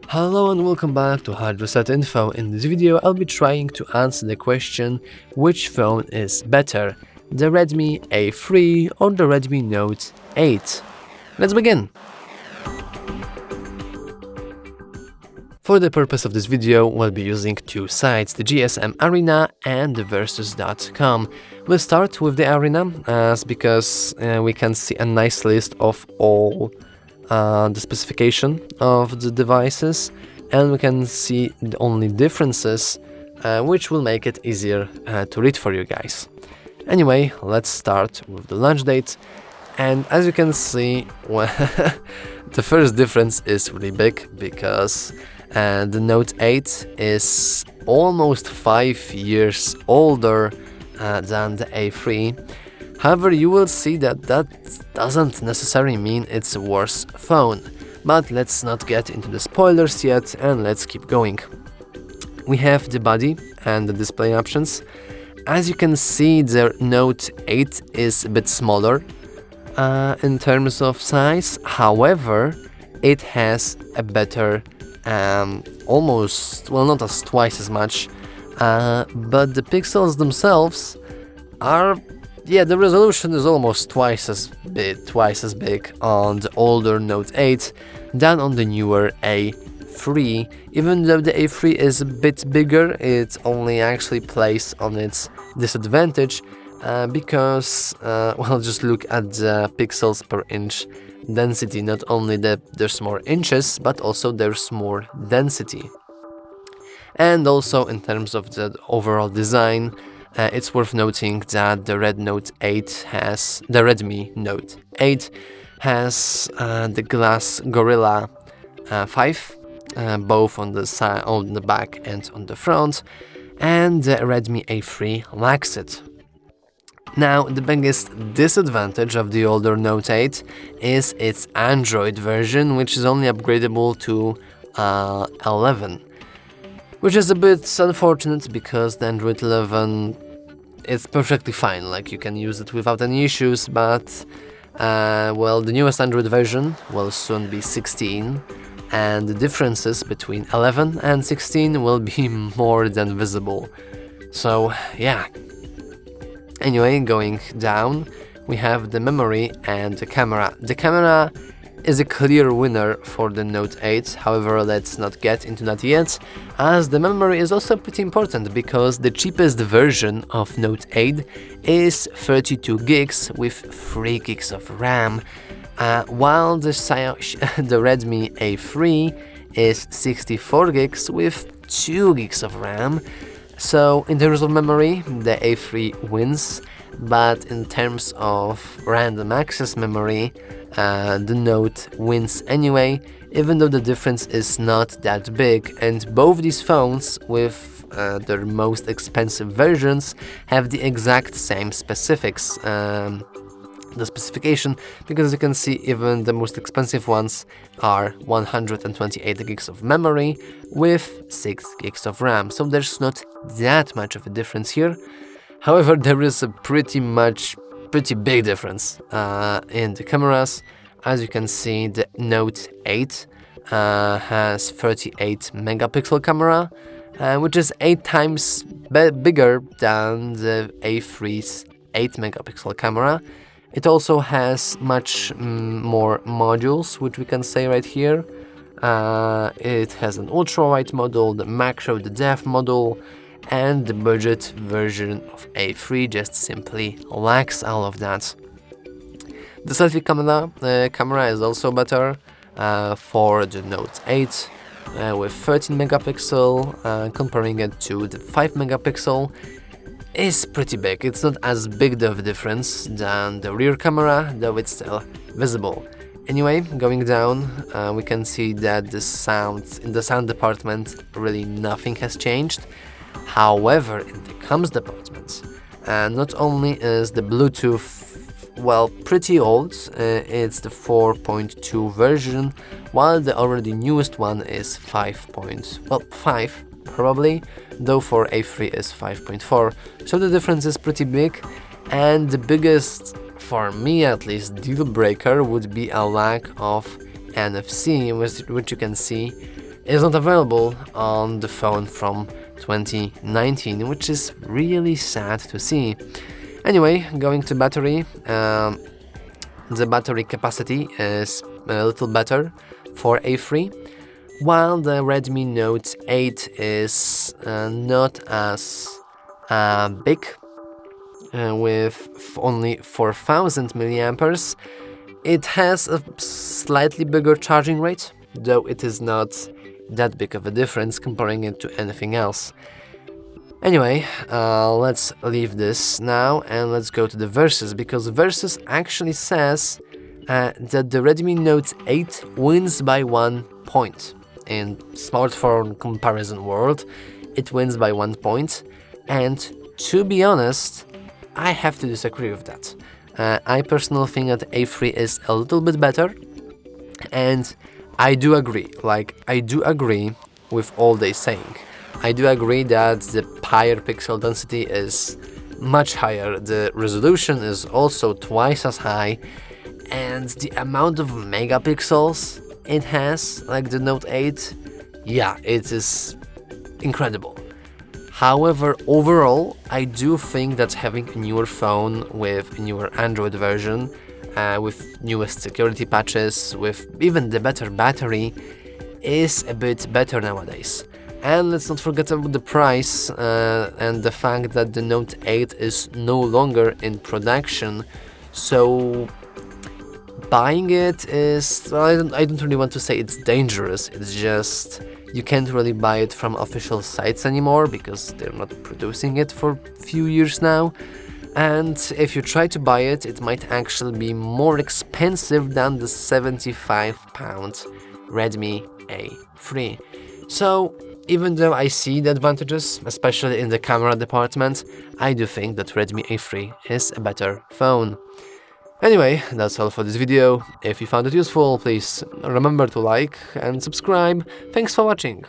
Hello and welcome back to HardReset.Info. In this video, I'll be trying to answer the question which phone is better, the Redmi A3 or the Redmi Note 8. Let's begin! For the purpose of this video, we'll be using two sites, the GSM Arena and the Versus.com. We'll start with the Arena because we can see a nice list of all the specification of the devices, and we can see the only differences, which will make it easier to read for you guys. Anyway, let's start with the launch date, and as you can see, well, the first difference is really big because the Note 8 is almost 5 years older than the A3. However, you will see that doesn't necessarily mean it's a worse phone. But let's not get into the spoilers yet, and let's keep going. We have the body and the display options. As you can see, the Note 8 is a bit smaller in terms of size. However, it has a better, almost, well, not as twice as much, but the pixels themselves are, yeah, the resolution is almost twice as big on the older Note 8 than on the newer A3. Even though the A3 is a bit bigger, it only actually plays on its disadvantage because, well, just look at the pixels per inch density. Not only that there's more inches, but also there's more density. And also in terms of the overall design, it's worth noting that the Redmi Note 8 has the glass Gorilla 5, both on the side, on the back and on the front, and the Redmi A3 lacks it. Now, the biggest disadvantage of the older Note 8 is its Android version, which is only upgradable to 11. Which is a bit unfortunate because the Android 11 is perfectly fine, like you can use it without any issues, but well, the newest Android version will soon be 16, and the differences between 11 and 16 will be more than visible. So yeah. Anyway, going down, we have the memory and the camera. The camera is a clear winner for the Note 8, however, let's not get into that yet, as the memory is also pretty important because the cheapest version of Note 8 is 32 gigs with 3 gigs of RAM, while the Redmi A3 is 64 gigs with 2 gigs of RAM. So in terms of memory, the A3 wins, but in terms of random access memory, the Note wins anyway, even though the difference is not that big, and both these phones with their most expensive versions have the exact same specifics, the specification, because as you can see, even the most expensive ones are 128 gigs of memory with 6 gigs of RAM, so there's not that much of a difference here. However, there is a pretty big difference in the cameras. As you can see, the Note 8 has 38 megapixel camera, which is 8 times bigger than the A3's 8 megapixel camera. It also has much more modules, which we can say right here. It has an ultra-wide model, the macro, the depth model, and the budget version of A3 just simply lacks all of that. The selfie camera is also better for the Note 8 with 13 megapixel, comparing it to the 5 megapixel is pretty big. It's not as big of a difference than the rear camera, though it's still visible. Anyway, going down, we can see that in the sound department, really nothing has changed. However, in the comms department, not only is the Bluetooth, well, pretty old, it's the 4.2 version, while the already newest one is 5 probably, though for A3 is 5.4, so the difference is pretty big, and the biggest, for me at least, deal breaker would be a lack of NFC, which you can see is not available on the phone from 2019, which is really sad to see. Anyway, going to battery, the battery capacity is a little better for A3, while the Redmi Note 8 is not as big, with only 4000 milliamperes. It has a slightly bigger charging rate, though it is not that big of a difference comparing it to anything else. Anyway, let's leave this now and let's go to the Versus, because Versus actually says that the Redmi Note 8 wins by 1 point. In smartphone comparison world, it wins by 1 point, and to be honest, I have to disagree with that. I personally think that A3 is a little bit better, and I do agree with all they saying. I do agree that the higher pixel density is much higher, the resolution is also twice as high, and the amount of megapixels it has, like the Note 8, yeah, it is incredible. However, overall, I do think that having a newer phone with a newer Android version, with newest security patches, with even the better battery, is a bit better nowadays. And let's not forget about the price and the fact that the Note 8 is no longer in production, so buying it is, well, I don't really want to say it's dangerous, it's just you can't really buy it from official sites anymore because they're not producing it for a few years now, and if you try to buy it, it might actually be more expensive than the £75 Redmi A3. So even though I see the advantages, especially in the camera department, I do think that Redmi A3 is a better phone. Anyway, that's all for this video. If you found it useful, please remember to like and subscribe. Thanks for watching.